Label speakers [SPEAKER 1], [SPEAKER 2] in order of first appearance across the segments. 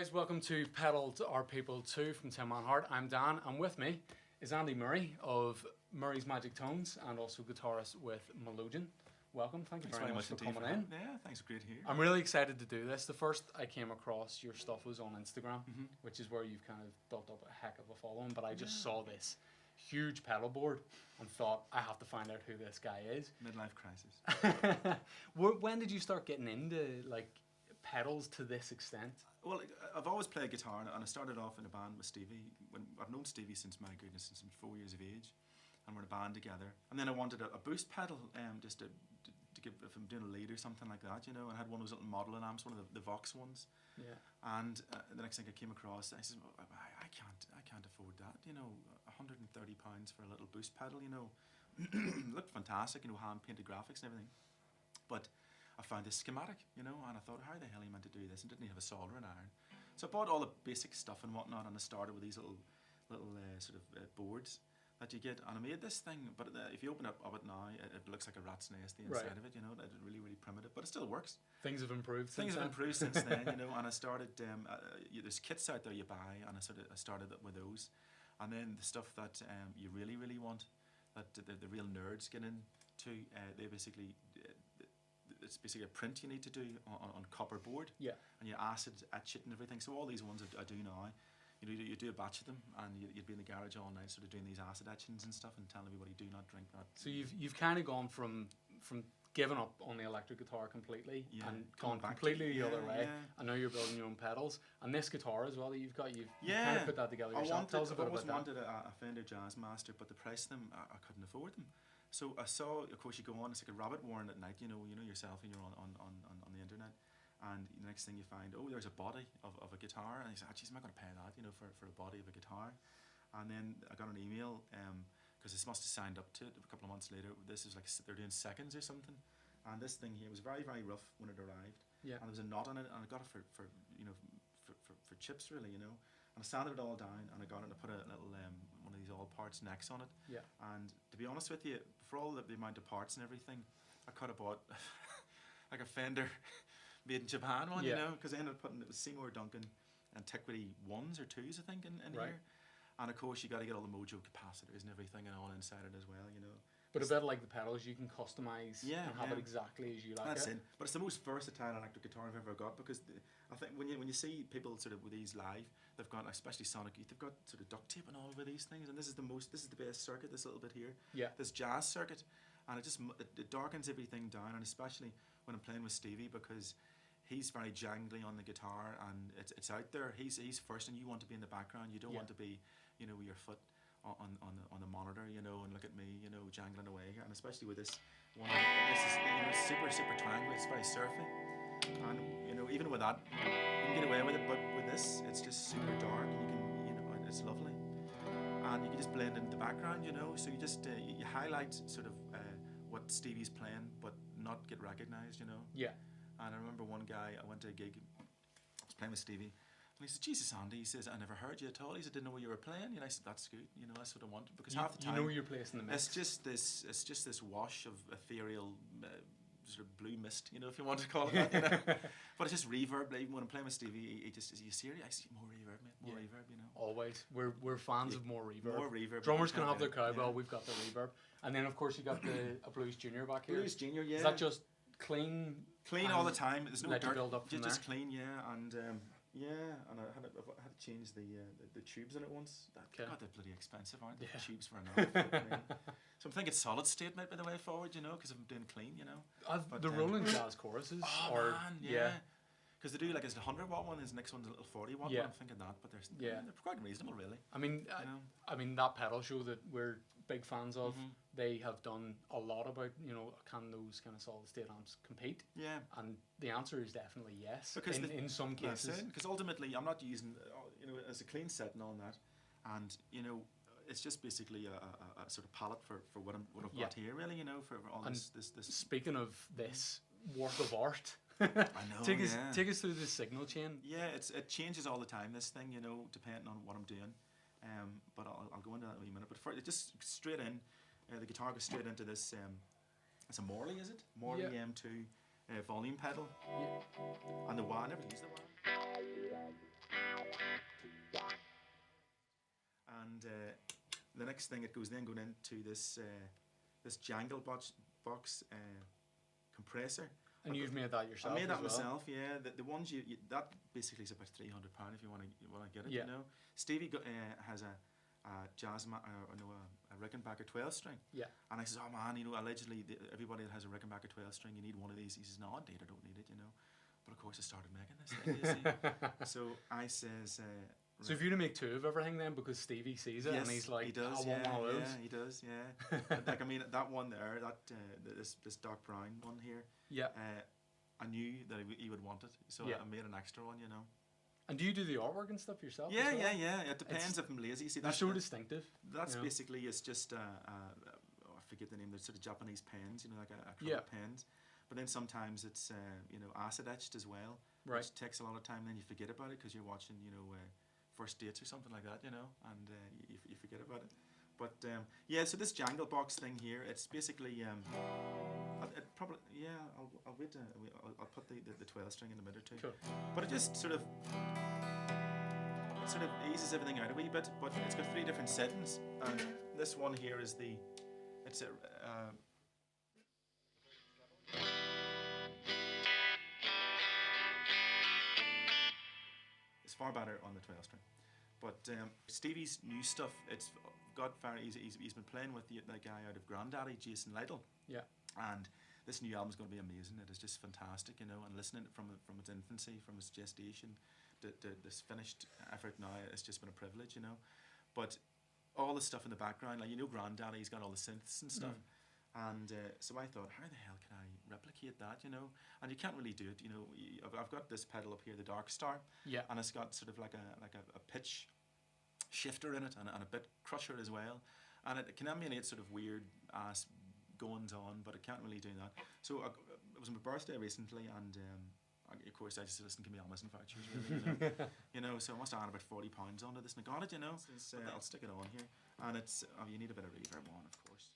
[SPEAKER 1] guys, welcome to Pedals Are People 2 from Tim Man Heart. I'm Dan, and with me is Andy Murray of Murray's Magic Tones and also guitarist with Modulation. Welcome, thank you very much for coming in.
[SPEAKER 2] Yeah, thanks, great here.
[SPEAKER 1] I'm really excited to do this. The first I came across your stuff was on Instagram, which is where you've kind of built up a heck of a following, but I just saw this huge pedal board and thought, I have to find out who this guy is.
[SPEAKER 2] Midlife crisis.
[SPEAKER 1] When did you start getting into like pedals to this extent?
[SPEAKER 2] Well, I've always played guitar, and I started off in a band with Stevie. I've known Stevie since, my goodness, since I'm 4 years of age, and we're in a band together. And then I wanted a boost pedal, just to give, if I'm doing a lead or something like that, you know. And I had one of those little modelling amps, one of the Vox ones. Yeah. And the next thing I came across, I said, well, I can't afford that, you know. £130 for a little boost pedal, you know. Looked fantastic, you know, hand painted graphics and everything. But I found this schematic, you know, and I thought, how the hell are you meant to do this? And didn't he have a solder and iron? So I bought all the basic stuff and whatnot, and I started with these little boards that you get, and I made this thing. But if you open it up now, it looks like a rat's nest the inside of it, you know. It's really, really primitive, but it still works.
[SPEAKER 1] Things have improved.
[SPEAKER 2] Things have improved since then, you know. And I started. There's kits out there you buy, and I started with those, and then the stuff that you really, really want, that the real nerds get into, they basically. It's basically a print you need to do on copper board, and you acid etch it and everything. So all these ones I do now, you do a batch of them, and you'd be in the garage all night sort of doing these acid etchings and stuff and telling everybody do not drink that.
[SPEAKER 1] So you've kind of gone from giving up on the electric guitar completely and gone completely the other way. I know you're building your own pedals, and this guitar as well that you've got, you've kind of put that together yourself. Tell us a bit about that.
[SPEAKER 2] I always wanted a Fender Jazzmaster, but the price of them, I couldn't afford them. So I saw, of course, you go on, it's like a rabbit warren at night, you know yourself, and you're on the internet, and the next thing you find, oh, there's a body of a guitar, and you say, oh, geez, I'm not going to pay that, you know, for a body of a guitar. And then I got an email, because this must have signed up to it a couple of months later. This is like, they're doing seconds or something, and this thing here was very, very rough when it arrived, and there was a knot on it, and I got it for chips, really, you know. And I sanded it all down, and I got it, and I put a little one of these all parts necks on it. Yeah. And to be honest with you, for all the amount of parts and everything, I could have bought like a Fender made in Japan one, you know, because I ended up putting, it was Seymour Duncan Antiquity 1s or 2s, I think, in here. And of course, you got to get all the Mojo capacitors and everything and all inside it as well, you know.
[SPEAKER 1] But a bit like the pedals, you can customize and have it exactly as you like.
[SPEAKER 2] That's it. But it's the most versatile electric guitar I've ever got, because I think when you see people sort of with these live, they've got, especially Sonic Youth, they've got sort of duct tape and all over these things, and this is the best circuit, this little bit here. Yeah. This jazz circuit, and it darkens everything down, and especially when I'm playing with Stevie, because he's very jangly on the guitar, and it's out there. He's first, and you want to be in the background. You don't want to be, you know, with your foot on the monitor, you know, and look at me, you know, jangling away here. And especially with this one, this is, you know, super twangly. It's very surfy, and you know, even with that, you can get away with it. But with this, it's just super dark, and you can, you know, it's lovely, and you can just blend into the background, you know. So you just you highlight sort of what Stevie's playing, but not get recognized, you know. Yeah. And I remember one guy, I went to a gig, I was playing with Stevie. And he said, Jesus, Andy, he says, I never heard you at all. He said, I didn't know where you were playing. And I said, that's good, you know, that's what I wanted. Because half the time,
[SPEAKER 1] you know your place in the mix.
[SPEAKER 2] It's just this wash of ethereal sort of blue mist, you know, if you want to call it that, you know. But it's just reverb. Even when I'm playing with Stevie, he just, is you serious? I see more reverb, mate, more reverb, you know.
[SPEAKER 1] Always. We're fans of more reverb.
[SPEAKER 2] More reverb.
[SPEAKER 1] Drummers can have their cowbell, we've got the reverb. And then, of course, you got a Blues Junior back here.
[SPEAKER 2] Blues Junior, yeah.
[SPEAKER 1] Is that just clean?
[SPEAKER 2] Clean all the time. There's no dirt.
[SPEAKER 1] Build up from
[SPEAKER 2] just clean, and and I had to change the tubes in it once. God, they're bloody expensive, aren't they? The tubes for an So I'm thinking solid state might be the way forward, you know, because I'm doing clean, you know.
[SPEAKER 1] The Rolling Jazz choruses,
[SPEAKER 2] because they do like, it's a 100-watt one, his next one's a little 40-watt one. I'm thinking that, but they're quite reasonable, really.
[SPEAKER 1] I mean, I mean that pedal show that we're big fans of, they have done a lot about, you know, can those kind of solid state amps compete? Yeah. And the answer is definitely yes. Because in some cases,
[SPEAKER 2] because ultimately I'm not using, you know, as a clean set and all that, and you know, it's just basically a sort of palette for what I've got here, really, you know, for all this.
[SPEAKER 1] Speaking of this work of art.
[SPEAKER 2] I know,
[SPEAKER 1] take us through the signal chain.
[SPEAKER 2] Yeah, it changes all the time, this thing, you know, depending on what I'm doing. But I'll go into that in a minute. But for just straight in, the guitar goes straight into this. It's a Morley, is it? Morley M2 volume pedal. Yeah. And the wah, I never used the wah. and the next thing it goes into this this jangle box compressor.
[SPEAKER 1] And you've made that yourself?
[SPEAKER 2] I made that myself, yeah. The ones you that basically is about £300 if you want to get it. You know, Stevie has a Rickenbacker 12-string.
[SPEAKER 1] Yeah.
[SPEAKER 2] And I says, oh man, you know, allegedly everybody that has a Rickenbacker 12-string, you need one of these. He says, no, indeed, I don't need it, you know. But of course, I started making this thing, you see. So I says.
[SPEAKER 1] So if you to make two of everything then, because Stevie sees it, and he's like,
[SPEAKER 2] he does,
[SPEAKER 1] I want one of those.
[SPEAKER 2] Yeah, he does, yeah. Like, I mean, that one there, this dark brown one here.
[SPEAKER 1] Yeah.
[SPEAKER 2] I knew that he would want it, so I made an extra one, you know.
[SPEAKER 1] And do you do the artwork and stuff yourself?
[SPEAKER 2] Yeah,
[SPEAKER 1] as well?
[SPEAKER 2] yeah. It depends if I'm lazy. See,
[SPEAKER 1] that's so distinctive.
[SPEAKER 2] That's basically, it's just I forget the name. There's sort of Japanese pens, you know, like acrylic pens. But then sometimes it's you know, acid etched as well, which takes a lot of time. Then you forget about it because you're watching, you know, First Dates or something like that, you know, and you forget about it. But yeah, so this jangle box thing here, it's basically it probably I'll wait. I'll put the 12-string in a minute or two.
[SPEAKER 1] Cool.
[SPEAKER 2] But it just sort of eases everything out a wee bit. But it's got 3 different settings, and this one here is it's a it's far better on the 12-string. But Stevie's new stuff, it's got he's been playing with that guy out of Grandaddy, Jason Lytle.
[SPEAKER 1] Yeah.
[SPEAKER 2] And this new album's going to be amazing. It is just fantastic, you know. And listening to it from its infancy, from its gestation, to this finished effort now, it's just been a privilege, you know. But all the stuff in the background, like, you know, Grandaddy's got all the synths and stuff. And so I thought, how the hell can I replicate that, you know? And you can't really do it, you know. I've got this pedal up here, the Dark Star, and it's got sort of like a pitch shifter in it and a bit crusher as well, and it can emulate sort of weird ass goings on, but it can't really do that. So it was my birthday recently, and of course I just listened to me Amazon Vouchers, really, you know. So I must have had about £40 onto this, and I got it, you know. I'll stick it on here, and it's you need a bit of reverb on, of course.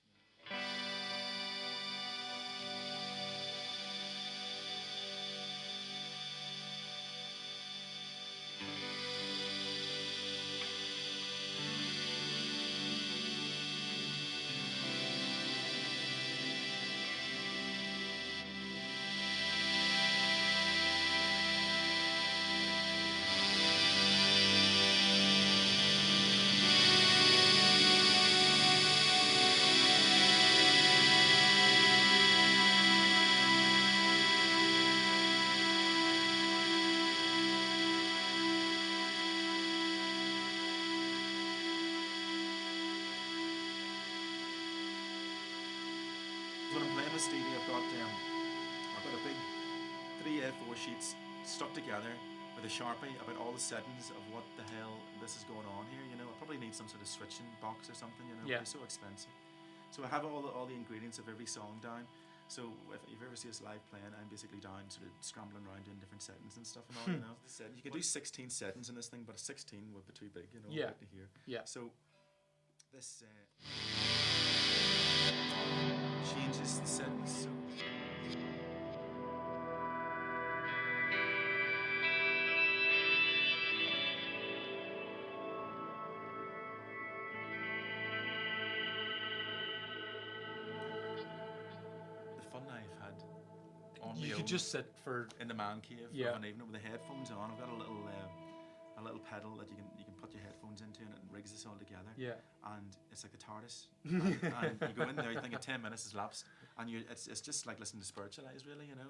[SPEAKER 2] When I'm playing with Stevie, I've got a big 3 A4 sheets stuck together with a Sharpie about all the settings of what the hell this is going on here, you know. I probably need some sort of switching box or something, you know. They're so expensive. So I have all the ingredients of every song down. So if you ever see us live playing, I'm basically down sort of scrambling around doing different settings and stuff and all, you know. You can do 16 settings in this thing, but 16 would be too big, you know, right to hear.
[SPEAKER 1] Yeah.
[SPEAKER 2] So this changes the settings. So the fun I've had on
[SPEAKER 1] you
[SPEAKER 2] my
[SPEAKER 1] could
[SPEAKER 2] own
[SPEAKER 1] just sit for
[SPEAKER 2] in the man cave of an evening with the headphones on. I've got a little pedal that you can put your headphones into, and it rigs this all together.
[SPEAKER 1] Yeah.
[SPEAKER 2] And it's like the TARDIS. and you go in there, you think 10 minutes has lapsed, and it's just like listening to Spiritualize, really, you know.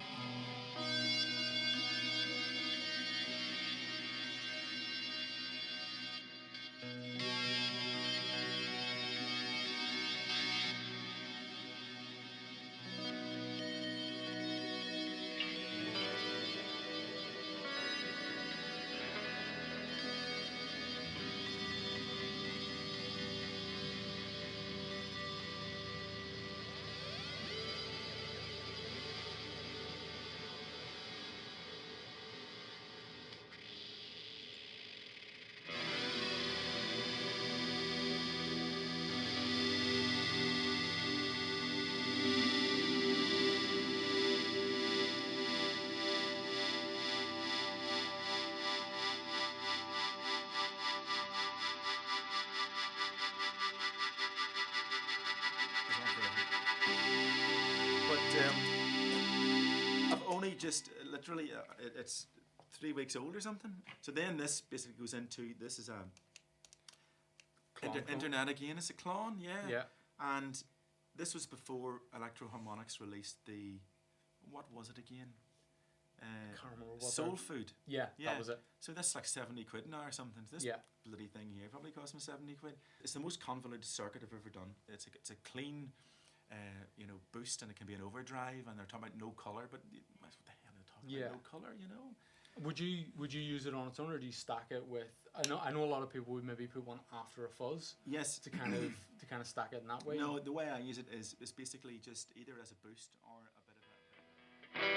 [SPEAKER 2] I've only just literally it's 3 weeks old or something. So then this basically goes into, this is a internet again. It's a clone, yeah. And this was before Electro Harmonix released the, what was it again? Soul Food.
[SPEAKER 1] Yeah, that was it.
[SPEAKER 2] So that's like 70 quid now or something. This bloody thing here probably cost me 70 quid. It's the most convoluted circuit I've ever done. It's a clean, boost, and it can be an overdrive, and they're talking about no color, but what the hell are they talking about? No color, you know?
[SPEAKER 1] Would you use it on its own, or do you stack it with? I know a lot of people would maybe put one after a fuzz.
[SPEAKER 2] Yes.
[SPEAKER 1] To kind of stack it in that way.
[SPEAKER 2] No, the way I use it is basically just either as a boost or a bit of a.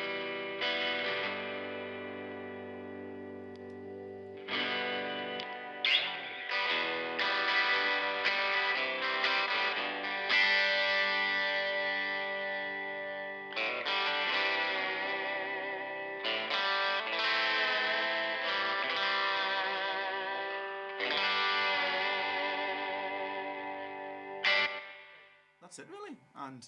[SPEAKER 2] That's it, really. And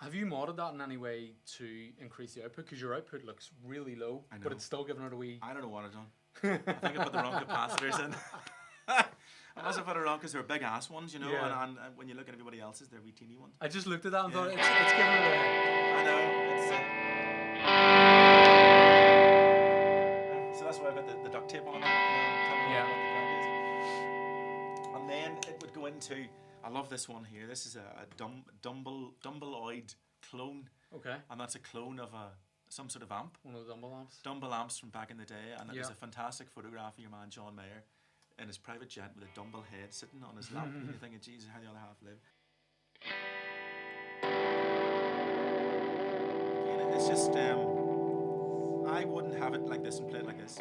[SPEAKER 1] have you modded that in any way to increase the output? Because your output looks really low, but it's still giving it a wee.
[SPEAKER 2] I don't know what I've done. I think I put the wrong capacitors in. I must have put it wrong because they're big ass ones, you know. Yeah. And when you look at everybody else's, they're wee teeny ones.
[SPEAKER 1] I just looked at that and thought it's giving it a.
[SPEAKER 2] I know. So that's why I got the duct tape on it. And then it would go into. I love this one here. This is a Dumbleoid clone.
[SPEAKER 1] Okay.
[SPEAKER 2] And that's a clone of some sort of amp.
[SPEAKER 1] One of the Dumble amps.
[SPEAKER 2] Dumble amps from back in the day, and it was a fantastic photograph of your man John Mayer in his private jet with a Dumble head sitting on his lap, and you're thinking, Jesus, how the other half live. Again, it's just I wouldn't have it like this and play it like this.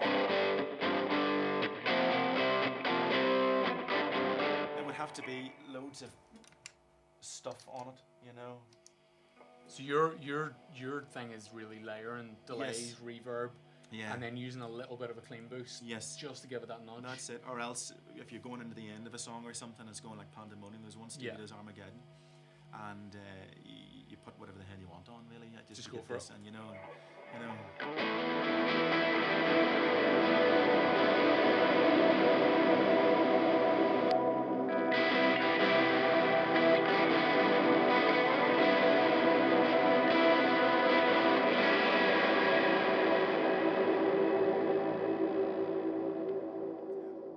[SPEAKER 2] Have to be loads of stuff on it, you know.
[SPEAKER 1] So your thing is really layering delays, reverb, and then using a little bit of a clean boost, just to give it that nudge.
[SPEAKER 2] That's it. Or else, if you're going into the end of a song or something, it's going like Pandemonium. There's one studios Armageddon, and you put whatever the hell you want on. Really, just go for it, and you know.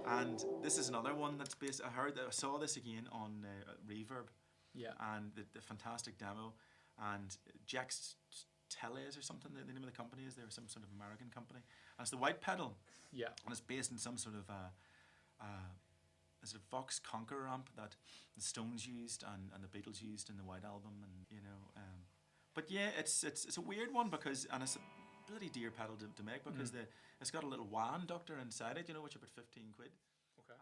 [SPEAKER 2] And this is another one that's based. I saw this again on Reverb.
[SPEAKER 1] Yeah.
[SPEAKER 2] And the fantastic demo, and Jack's Teles or something. The name of the company is. They're some sort of American company, and it's the white pedal.
[SPEAKER 1] Yeah.
[SPEAKER 2] And it's based in some sort of is it a Vox Conqueror amp that the Stones used and the Beatles used in the White Album, and you know. But yeah, it's a weird one because it's a bloody dear pedal to make because it's got a little wah inductor inside it, you know, which are about 15 quid.
[SPEAKER 1] Okay.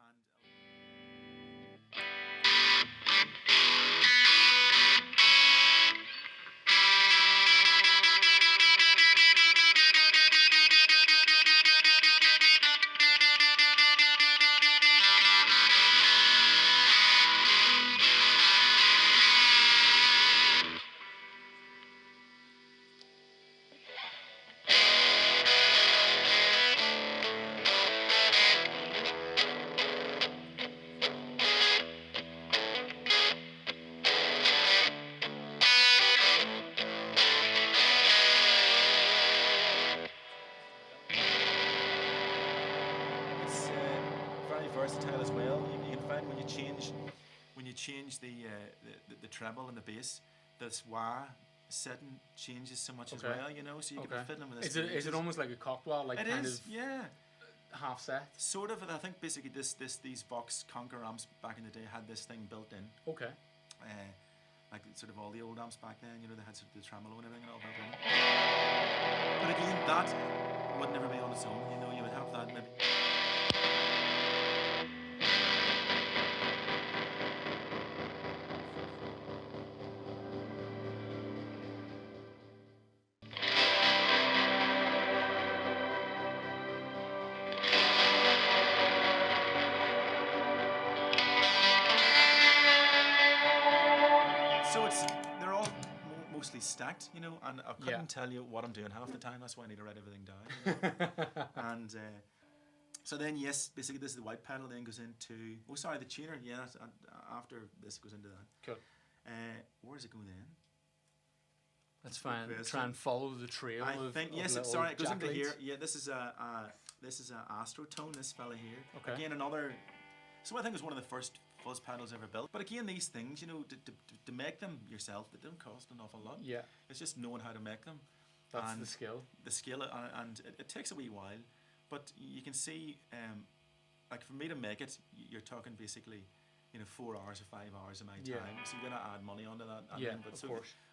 [SPEAKER 2] versatile as well. You can find when you change the treble and the bass, this wah setting changes so much as well. You know, so you can be fiddling with this.
[SPEAKER 1] Is it almost like a cock wah, like
[SPEAKER 2] it
[SPEAKER 1] kind
[SPEAKER 2] is,
[SPEAKER 1] of
[SPEAKER 2] yeah,
[SPEAKER 1] half set?
[SPEAKER 2] Sort of. And I think basically these Vox Conqueror amps back in the day had this thing built in.
[SPEAKER 1] Okay.
[SPEAKER 2] Like sort of all the old amps back then, you know, they had sort of the tremolo and everything and all built in. But again, that would never be on its own. You know, you would have that maybe. mostly stacked, you know, and I couldn't tell you what I'm doing half the time. That's why I need to write everything down. You know? And so then, yes, basically this is the white pedal, then goes into, the tuner, after this goes into that.
[SPEAKER 1] Cool.
[SPEAKER 2] Where does it go then?
[SPEAKER 1] That's fine. Try and follow the trail.
[SPEAKER 2] I think, yes, it goes into here. Yeah, this is a Astrotone, this fella here.
[SPEAKER 1] Okay.
[SPEAKER 2] Again, another, so I think it was one of the first fuzz pedals ever built. But again, these things, you know, to make them yourself, they don't cost an awful lot.
[SPEAKER 1] Yeah.
[SPEAKER 2] It's just knowing how to make them.
[SPEAKER 1] That's the skill.
[SPEAKER 2] The skill, and it takes a wee while. But you can see, like for me to make it, you're talking basically, you know, 4 hours or 5 hours of my time. So you're gonna add money onto that.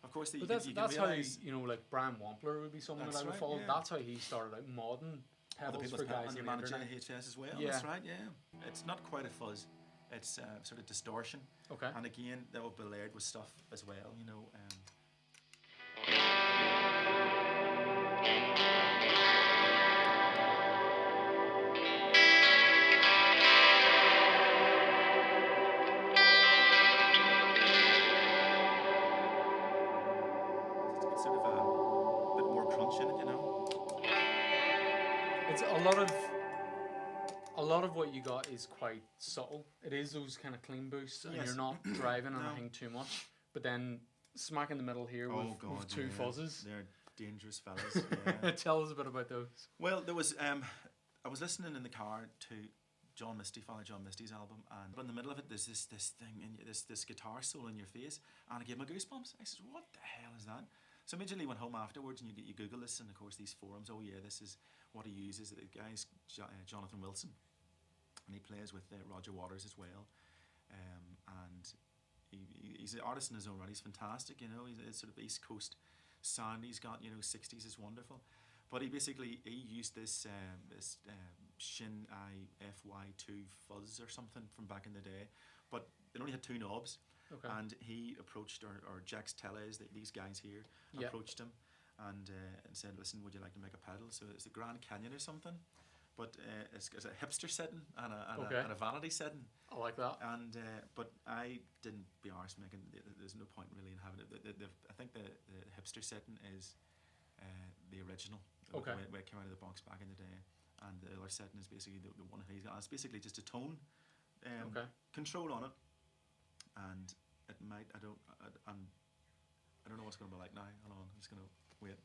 [SPEAKER 2] Of course. But
[SPEAKER 1] that's how you know, like Brian Wampler would be someone that I would follow. Yeah. That's how he started out modding pedals for guys.
[SPEAKER 2] And you're managing HS as well. Yeah. That's right. Yeah. It's not quite a fuzz. It's sort of distortion.
[SPEAKER 1] Okay.
[SPEAKER 2] And again, that will be layered with stuff as well. You know.
[SPEAKER 1] A lot of what you got is quite subtle. It is those kind of clean boosts, and you're not driving anything too much. But then smack in the middle here with two fuzzes.
[SPEAKER 2] They're dangerous fellas. Yeah.
[SPEAKER 1] Tell us a bit about those.
[SPEAKER 2] Well, there was I was listening in the car to Father John Misty's album, and in the middle of it, there's this thing, this guitar solo in your face, and I gave my goosebumps. I said, "What the hell is that?" So immediately went home afterwards, and you Google this, and of course these forums. Oh yeah, this is what he uses. The guy's Jonathan Wilson, and he plays with Roger Waters as well, and he's an artist in his own right. He's fantastic, you know. He's sort of East Coast sound he's got, you know. 60s is wonderful, but he used this Shin IFY2 Fuzz or something from back in the day, but it only had 2 knobs.
[SPEAKER 1] Okay.
[SPEAKER 2] And he approached, or Jax Tellez, these guys here, approached him and said, "Listen, would you like to make a pedal?" So it's the Grand Canyon or something, but it's a hipster setting and a vanity setting.
[SPEAKER 1] I like that.
[SPEAKER 2] And but I didn't be arsed making. There's no point really in having it. I think the hipster setting is the original.
[SPEAKER 1] Okay.
[SPEAKER 2] The way it came out of the box back in the day, and the other setting is basically the one he's got. It's basically just a tone control on it. And it might, I don't know what's going to be like now. Hold on, I'm just going to wait.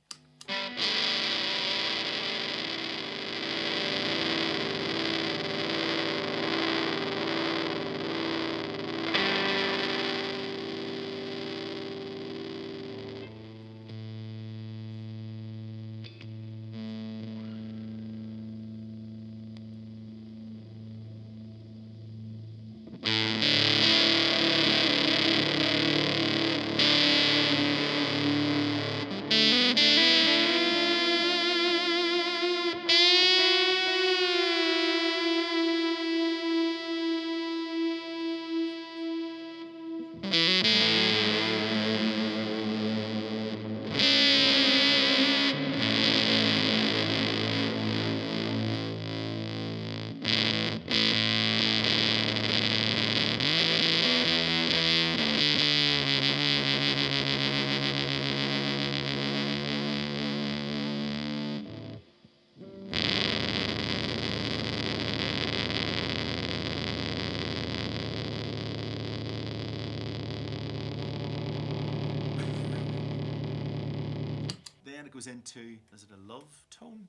[SPEAKER 2] Goes into, is it a love tone?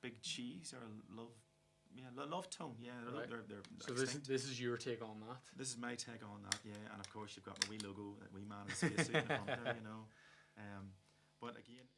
[SPEAKER 2] Big cheese or a love? Yeah, love tone. Yeah,
[SPEAKER 1] right.
[SPEAKER 2] they're
[SPEAKER 1] so this is your take on that.
[SPEAKER 2] This is my take on that. Yeah, and of course you've got my wee logo, that wee man in the spacesuit in the front there, you know. But again.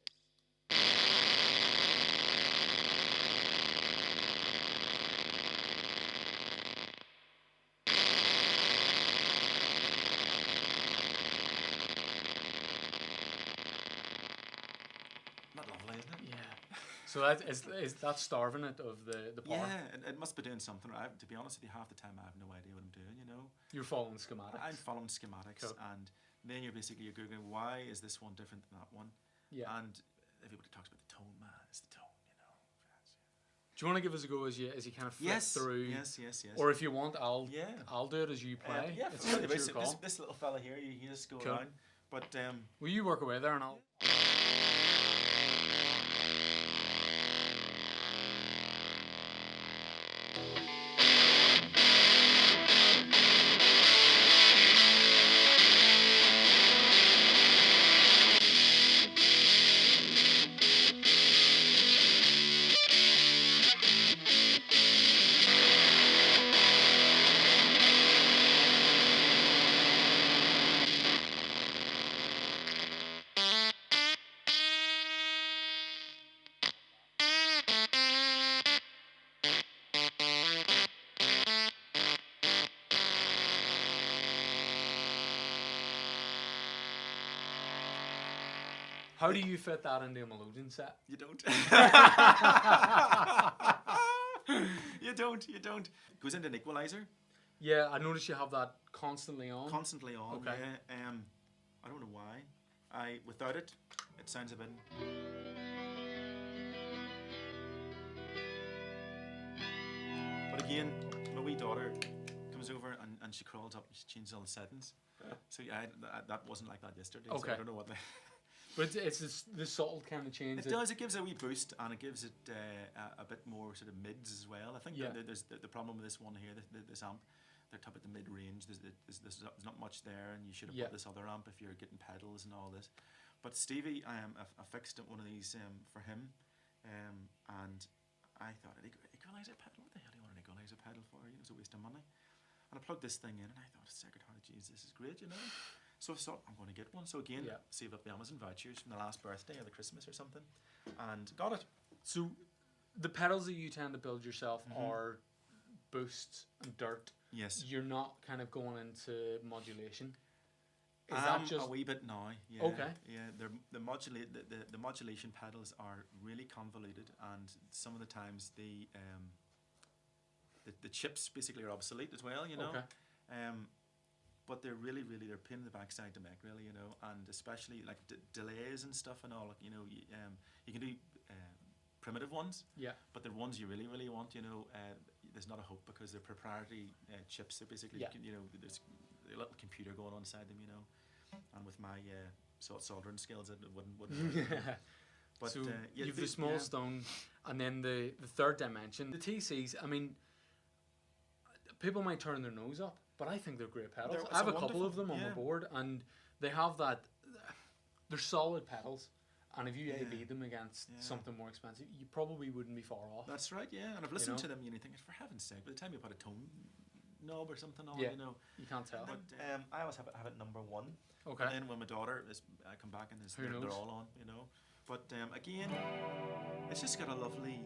[SPEAKER 1] So that is that starving it of the power?
[SPEAKER 2] Yeah, it must be doing something. To be honest with you, half the time I have no idea what I'm doing, you know.
[SPEAKER 1] You're following schematics.
[SPEAKER 2] I'm following schematics, cool. And then you're Googling, why is this one different than that one? Yeah. And everybody talks about the tone, man. It's the tone, you know.
[SPEAKER 1] Do you want to give us a go as you kind of flip through?
[SPEAKER 2] Yes.
[SPEAKER 1] Or if you want, I'll do it as you play.
[SPEAKER 2] Yeah, this little fella here, you just go around. But
[SPEAKER 1] will you work away there and I'll. How do you fit that into a Modulation set?
[SPEAKER 2] You don't. You don't. Goes into an equalizer.
[SPEAKER 1] Yeah, I noticed you have that constantly on.
[SPEAKER 2] Constantly on.
[SPEAKER 1] Okay.
[SPEAKER 2] Yeah. I don't know why. Without it, it sounds a bit. But again, my wee daughter comes over and she crawls up and she changes all the settings. So that wasn't like that yesterday.
[SPEAKER 1] Okay.
[SPEAKER 2] So I don't know what.
[SPEAKER 1] But it's the subtle kind of change.
[SPEAKER 2] It does. It gives a wee boost, and it gives it a bit more sort of mids as well. I think there's the problem with this one here, this amp, they're top at the mid range. There's not much there, and you should have bought this other amp if you're getting pedals and all this. But Stevie, I fixed one of these for him, and I thought, an equalizer pedal? What the hell do you want an equalizer pedal for? It's a waste of money. And I plugged this thing in, and I thought, Sacred Heart of Jesus, this is great, So I thought, I'm going to get one. So again, saved up the Amazon vouchers from the last birthday or the Christmas or something, and got it.
[SPEAKER 1] So the pedals that you tend to build yourself are boost and dirt.
[SPEAKER 2] Yes.
[SPEAKER 1] You're not kind of going into modulation. Is that just
[SPEAKER 2] a wee bit now? Yeah.
[SPEAKER 1] Okay.
[SPEAKER 2] Yeah. The modulation pedals are really convoluted, and some of the times the chips basically are obsolete as well. Okay. But they're really they're a pain in the backside to make, really, and especially like delays and stuff and all. You can do primitive ones. Yeah. But the ones you really want, there's not a hope because they're proprietary chips. They're basically, there's a little computer going on inside them, And with my soldering skills, it wouldn't work. But
[SPEAKER 1] so you've the small stone, and then the third dimension, the TCs. I mean, people might turn their nose up, but I think they're great pedals. I have a couple of them on my board, and they have that. They're solid pedals, and if you A/B them against something more expensive, you probably wouldn't be far off.
[SPEAKER 2] That's right, yeah. And I've listened to them, and you think, for heaven's sake, by the time you put a tone knob or something on,
[SPEAKER 1] you can't tell.
[SPEAKER 2] But I always have it number one.
[SPEAKER 1] Okay.
[SPEAKER 2] And then when my daughter I come back and they're all on, But again, it's just got a lovely,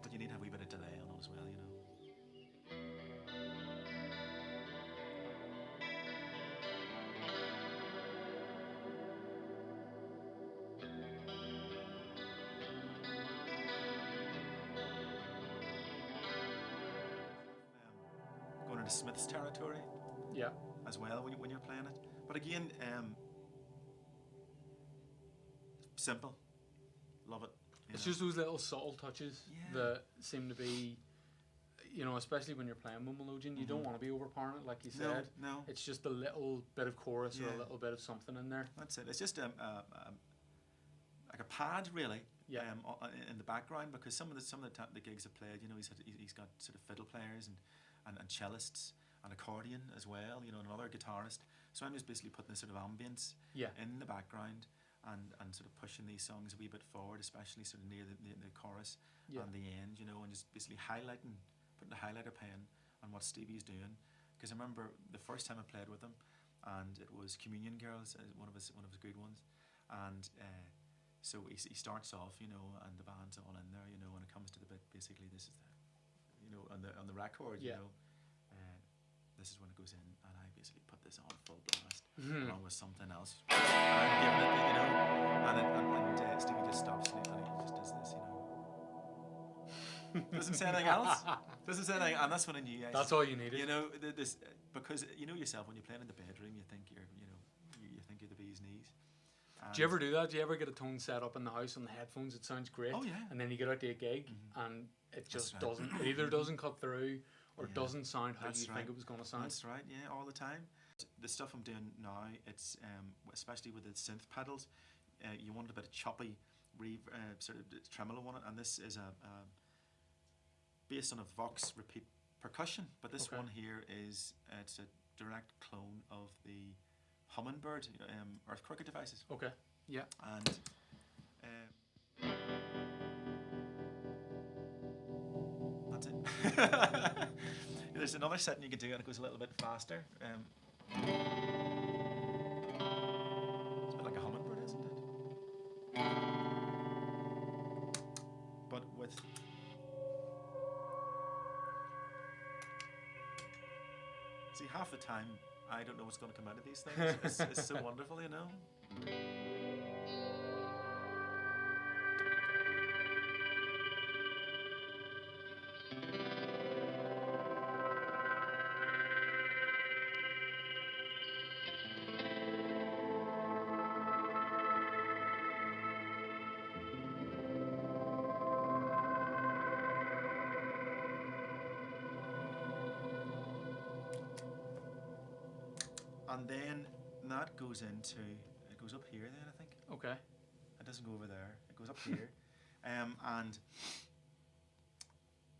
[SPEAKER 2] but you need to have a wee bit of delay on it as well, Going into Smith's territory.
[SPEAKER 1] Yeah.
[SPEAKER 2] As well when you're playing it. But again, simple. Love it.
[SPEAKER 1] It's just those little subtle touches that seem to be, especially when you're playing with Modulation, you don't want to be overpowering it, like you said.
[SPEAKER 2] No.
[SPEAKER 1] It's just a little bit of chorus or a little bit of something in there.
[SPEAKER 2] That's it. It's just like a pad, really. Yeah. In the background, because some of the gigs I've played, he's got sort of fiddle players and cellists and accordion as well, and another guitarist. So I'm just basically putting this sort of ambience in the background. And sort of pushing these songs a wee bit forward, especially sort of near the chorus and the end, and just basically putting a highlighter pen on what Stevie's doing. Because I remember the first time I played with him, and it was Communion Girls, one of his good ones, and so he starts off, and the band's all in there, when it comes to the bit, basically this is the, on the record, this is when it goes in, and I basically put this on full blast along with something else, and I'm giving it, and Stevie just stops and he just does this, doesn't say anything else, and that's when I knew.
[SPEAKER 1] That's all you needed.
[SPEAKER 2] This because yourself when you're playing in the bedroom, you think you're the bee's knees.
[SPEAKER 1] Do you ever do that? Do you ever get a tone set up in the house on the headphones? It sounds great.
[SPEAKER 2] Oh yeah.
[SPEAKER 1] And then you get out to a gig and it just doesn't. It either doesn't cut through or it doesn't sound how you think it was going to sound.
[SPEAKER 2] That's right. Yeah, all the time. The stuff I'm doing now, it's especially with the synth pedals, you want a bit of choppy sort of tremolo on it, and this is based on a Vox repeat percussion, but this one here is it's a direct clone of the Hummingbird Earth Cricket devices.
[SPEAKER 1] Okay. Yeah.
[SPEAKER 2] And that's it. There's another setting you can do, and it goes a little bit faster. It's a bit like a hummingbird, isn't it? But with see, half the time I don't know what's going to come out of these things. It's so wonderful, you know. And then that goes into, it goes up here then, I think.
[SPEAKER 1] Okay.
[SPEAKER 2] It doesn't go over there. It goes up here. And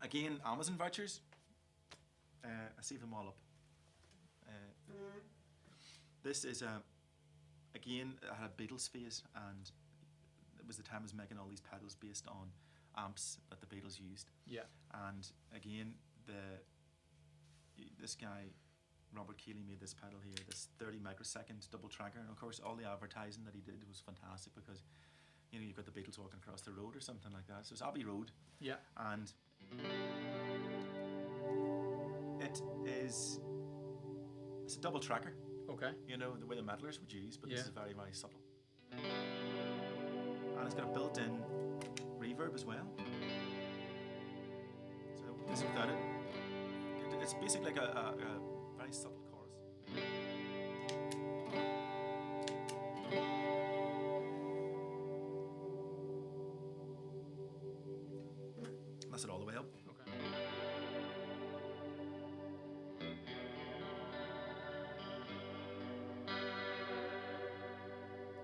[SPEAKER 2] again, Amazon vouchers. I save them all up. This is again, I had a Beatles phase, and it was the time I was making all these pedals based on amps that the Beatles used.
[SPEAKER 1] Yeah.
[SPEAKER 2] And again, this guy, Robert Keeley, made this pedal here, this 30 microsecond double tracker, and of course all the advertising that he did was fantastic, because you know, you've got the Beatles walking across the road or something like that. So it's Abbey Road.
[SPEAKER 1] Yeah.
[SPEAKER 2] And it's a double tracker.
[SPEAKER 1] Okay.
[SPEAKER 2] You know, the way the metalers would use, but this is very, very subtle. And it's got a built-in reverb as well. So this without it, it's basically like a very subtle chorus. That's it all the way up.
[SPEAKER 1] Okay.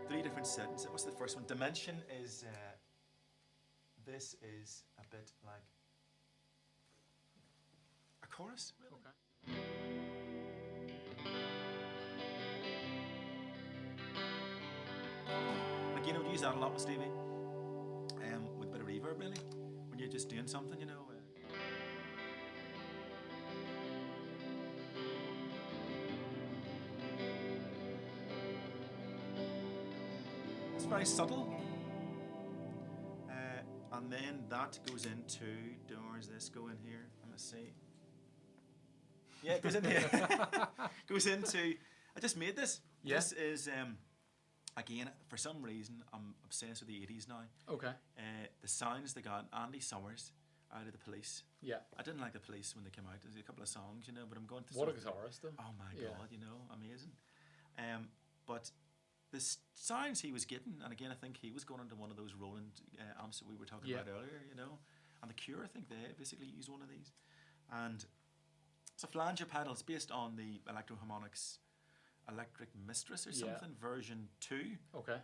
[SPEAKER 2] Three different settings. What's the first one? Dimension is, this is a bit like a chorus, really.
[SPEAKER 1] Okay.
[SPEAKER 2] Again, I would use that a lot with Stevie, with a bit of reverb, really, when you're just doing something, you know. It's very subtle, and then that goes into, where's this go in here? Let's see. Yeah, it goes in here. Goes into, I just made this. Yeah. This is, again, for some reason, I'm obsessed with the 80s now.
[SPEAKER 1] Okay.
[SPEAKER 2] The sounds they got, Andy Summers out of the Police.
[SPEAKER 1] Yeah.
[SPEAKER 2] I didn't like the Police when they came out. There's a couple of songs, you know, but I'm going to...
[SPEAKER 1] What a guitarist, though.
[SPEAKER 2] Oh my God, you know, amazing. But the sounds he was getting, and again, I think he was going into one of those Roland amps that we were talking about earlier, you know. And the Cure, I think they basically used one of these. And it's a flanger pedal. It's based on the Electro Harmonix Electric Mistress or something, version 2.
[SPEAKER 1] Okay.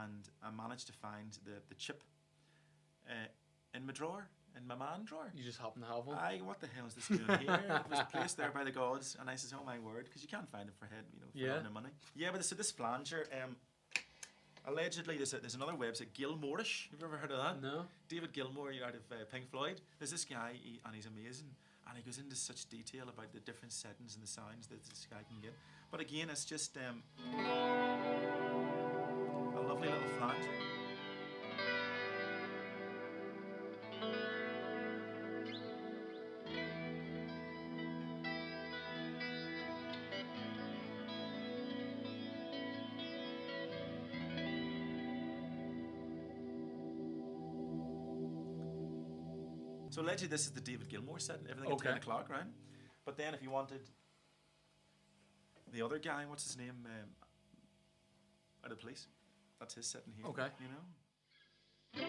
[SPEAKER 2] And I managed to find the chip in my drawer, in my man drawer.
[SPEAKER 1] You just happen to have one?
[SPEAKER 2] What the hell is this doing here? It was placed there by the gods, and I says, oh my word, because you can't find it for head, you know, for no money. Yeah, but so this flanger, allegedly there's another website, Gilmoreish. Have you ever heard of that?
[SPEAKER 1] No.
[SPEAKER 2] David Gilmour out of Pink Floyd. There's this guy, and he's amazing. And he goes into such detail about the different settings and the sounds that this guy can get. But again, it's just a lovely little flanger. So allegedly this is the David Gilmour setting, everything at 10 o'clock, right? But then if you wanted the other guy, what's his name, out of the Police, that's his setting here, you know?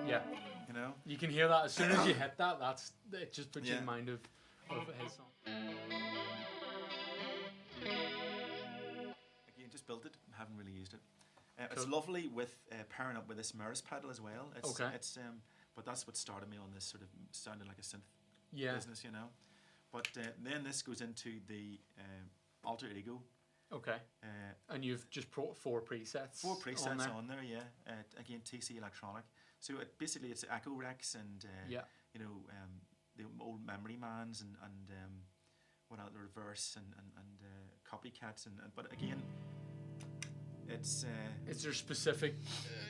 [SPEAKER 1] Yeah.
[SPEAKER 2] You know?
[SPEAKER 1] You can hear that, as soon as you hit that, it just puts you in mind of his song.
[SPEAKER 2] just built it. Haven't really used it. It's lovely with pairing up with this Mirrors pedal as well. It's but that's what started me on this sort of sounding like a synth business, you know. But then this goes into the Alter Ego.
[SPEAKER 1] Okay. And you've just brought 4 presets.
[SPEAKER 2] 4 presets on there, yeah. Again, TC Electronic. So basically it's Echo Rex and you know, the old Memory Mans and what else, the Reverse and Copycats and but again. It's
[SPEAKER 1] is there specific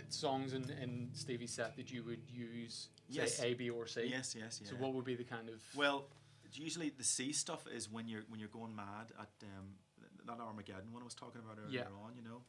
[SPEAKER 1] songs in Stevie's set that you would use, say A, B, or C?
[SPEAKER 2] Yes.
[SPEAKER 1] So what would be the kind of?
[SPEAKER 2] Well, usually the C stuff is when you're going mad at that Armageddon one I was talking about earlier on. You know.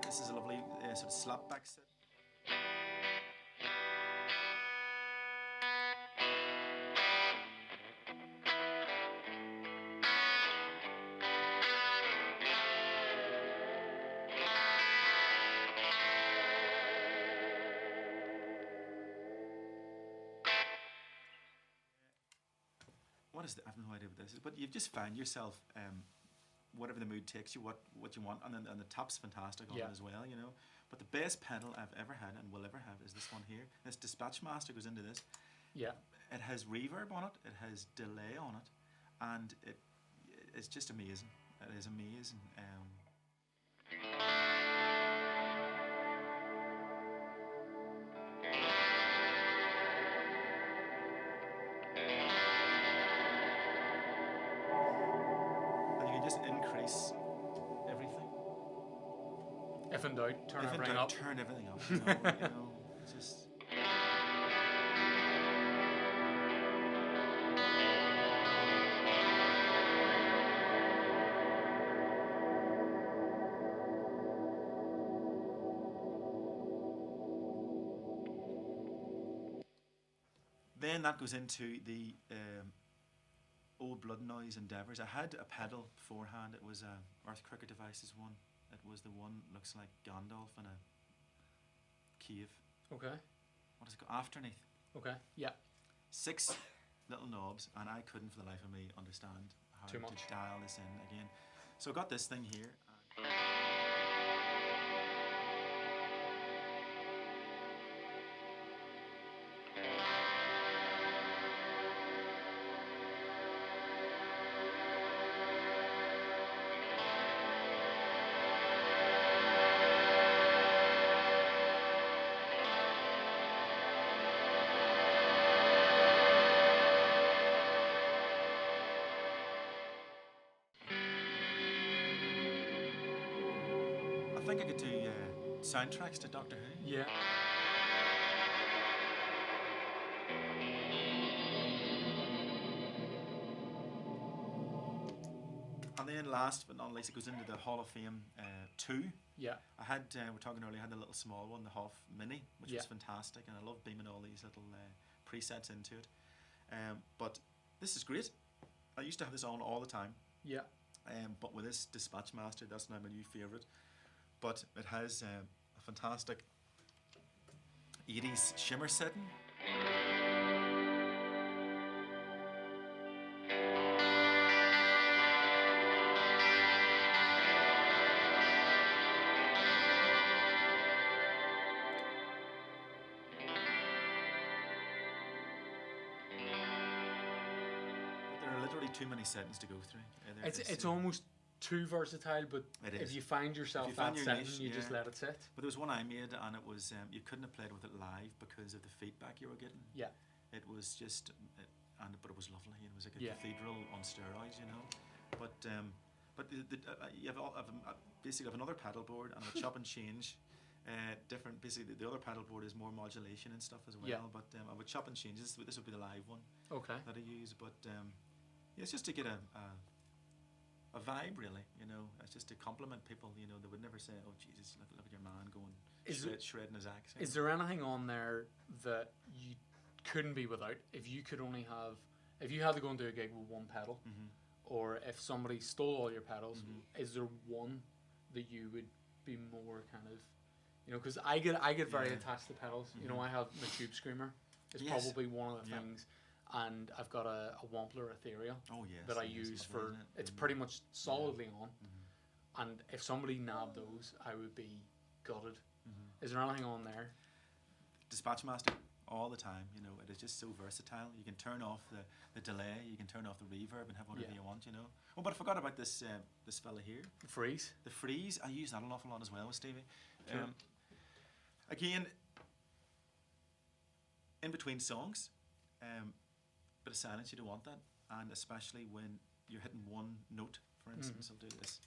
[SPEAKER 2] This is a lovely sort of slapback set. I have no idea what this is, but you've just found yourself whatever the mood takes you, what you want, and the top's fantastic on it as well, you know. But the best pedal I've ever had and will ever have is this one here. This Dispatch Master goes into this.
[SPEAKER 1] Yeah. It
[SPEAKER 2] has reverb on it. It has delay on it, and it's just amazing. It is amazing.
[SPEAKER 1] If in doubt, turn everything up.
[SPEAKER 2] Turn everything up. You know, just. Then that goes into the Old Blood Noise Endeavours. I had a pedal beforehand. It was a Earth Cricket Devices one. It was the one looks like Gandalf in a cave.
[SPEAKER 1] Okay.
[SPEAKER 2] What is it called? Afterneath.
[SPEAKER 1] Okay. Yeah. 6
[SPEAKER 2] little knobs, and I couldn't for the life of me understand how
[SPEAKER 1] to
[SPEAKER 2] dial this in again. So I got this thing here. I think I could do soundtracks to Doctor Who.
[SPEAKER 1] Yeah.
[SPEAKER 2] And then last but not least, it goes into the Hall of Fame 2.
[SPEAKER 1] Yeah.
[SPEAKER 2] I had, we were talking earlier, I had the little small one, the Hoff Mini, which was fantastic, and I love beaming all these little presets into it. But this is great. I used to have this on all the time.
[SPEAKER 1] Yeah.
[SPEAKER 2] But with this Dispatch Master, that's now my new favourite. But it has a fantastic 80s shimmer setting. But there are literally too many settings to go through.
[SPEAKER 1] It's almost too versatile, but if you find yourself that setting, you just let it sit.
[SPEAKER 2] But there was one I made, and it was you couldn't have played with it live because of the feedback you were getting.
[SPEAKER 1] Yeah.
[SPEAKER 2] It was just, but it was lovely. It was like a cathedral on steroids, you know. But you have basically have another pedal board and a chop and change different. Basically, the other pedal board is more modulation and stuff as well. Yeah. But I would chop and change. This would be the live one.
[SPEAKER 1] Okay.
[SPEAKER 2] That I use, but it's just to get a vibe, really. You know, it's just to compliment people. You know, they would never say, "Oh, Jesus, look at your man going shredding his axe."
[SPEAKER 1] Is there anything on there that you couldn't be without? If you could only have, if you had to go and do a gig with one pedal, or if somebody stole all your pedals, is there one that you would be more kind of, you know, because I get very attached to pedals. You know, I have my Tube Screamer. It's probably one of the things, and I've got a Wampler Ethereal that I use for. It's pretty much solidly on, and if somebody nabbed those, I would be gutted. Is there anything on there?
[SPEAKER 2] Dispatchmaster all the time. You know, it is just so versatile. You can turn off the delay, you can turn off the reverb, and have whatever you want. You know. Oh, but I forgot about this this fella here.
[SPEAKER 1] The Freeze.
[SPEAKER 2] The Freeze. I use that an awful lot as well with Stevie. Sure. Again, in between songs, bit of silence, you don't want that, and especially when you're hitting one note, for instance, I'll do this,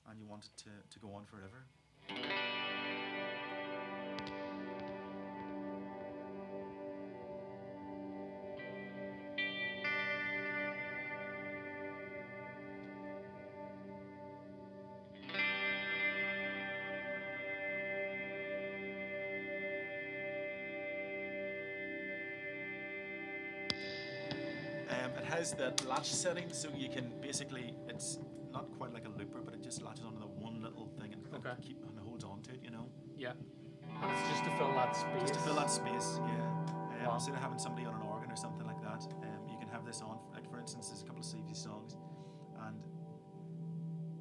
[SPEAKER 2] and you want it to go on forever. It has the latch setting, so you can basically, it's not quite like a looper, but it just latches onto the one little thing and holds on to it, you know.
[SPEAKER 1] Yeah. And it's just to fill that space.
[SPEAKER 2] Just to fill that space, yeah. Instead of having somebody on an organ or something like that, you can have this on. Like for instance, there's a couple of Stevie songs, and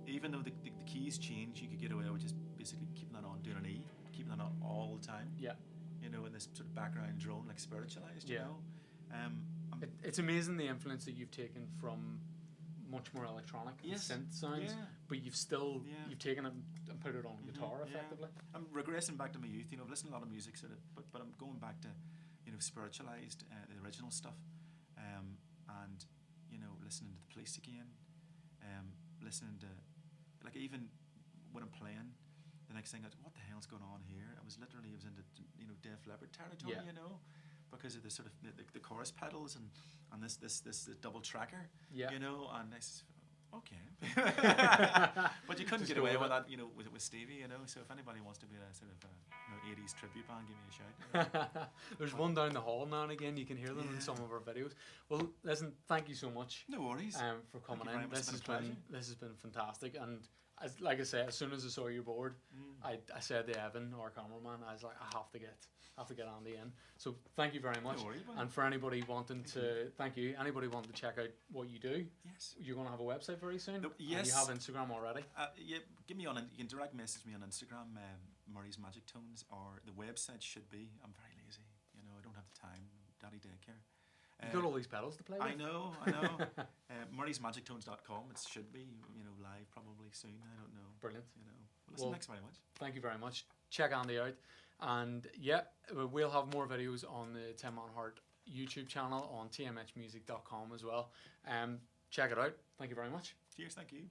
[SPEAKER 2] even though the keys change, you could get away with just basically keeping that on, doing an E, keeping that on all the time.
[SPEAKER 1] Yeah.
[SPEAKER 2] You know, in this sort of background drone, like spiritualized, you know.
[SPEAKER 1] It's amazing the influence that you've taken from much more electronic synth sounds, but you've still you've taken it and put it on guitar effectively.
[SPEAKER 2] I'm regressing back to my youth. You know, I've listened to a lot of music, sort of, but I'm going back to, you know, spiritualized, the original stuff, and you know, listening to the Police again, listening to, like, even when I'm playing, the next thing, what the hell's going on here? I was into, you know, Def Leppard territory, you know. Because of the sort of the chorus pedals and this double tracker, you know, and this, okay, but you couldn't get away with that, you know, with Stevie, you know. So if anybody wants to be a sort of you know, 80s tribute band, give me a shout. You know?
[SPEAKER 1] There's one down the hall now and again. You can hear them in some of our videos. Well, listen, thank you so much.
[SPEAKER 2] No worries.
[SPEAKER 1] For coming in. This has been fantastic, and like I say, as soon as I saw your board, I said to Evan, our cameraman, I was like, I have to get Andy in. So thank you very much.
[SPEAKER 2] No worries,
[SPEAKER 1] and for anybody wanting to anybody wanting to check out what you do, you're going to have a website very soon.
[SPEAKER 2] Yes.
[SPEAKER 1] And you have Instagram already.
[SPEAKER 2] Yeah, give me on. You can direct message me on Instagram, Murray's Magic Tones, or the website should be. I'm very lazy. You know, I don't have the time. Daddy daycare.
[SPEAKER 1] You've got all these pedals to play with.
[SPEAKER 2] I know. Murray'sMagicTones.com. It should be, you know, live probably soon. I don't know.
[SPEAKER 1] Brilliant.
[SPEAKER 2] You know. Listen, thanks very much.
[SPEAKER 1] Thank you very much. Check Andy out, and we'll have more videos on the 10 Man Heart YouTube channel on tmhmusic.com as well. Check it out. Thank you very much.
[SPEAKER 2] Cheers. Thank you.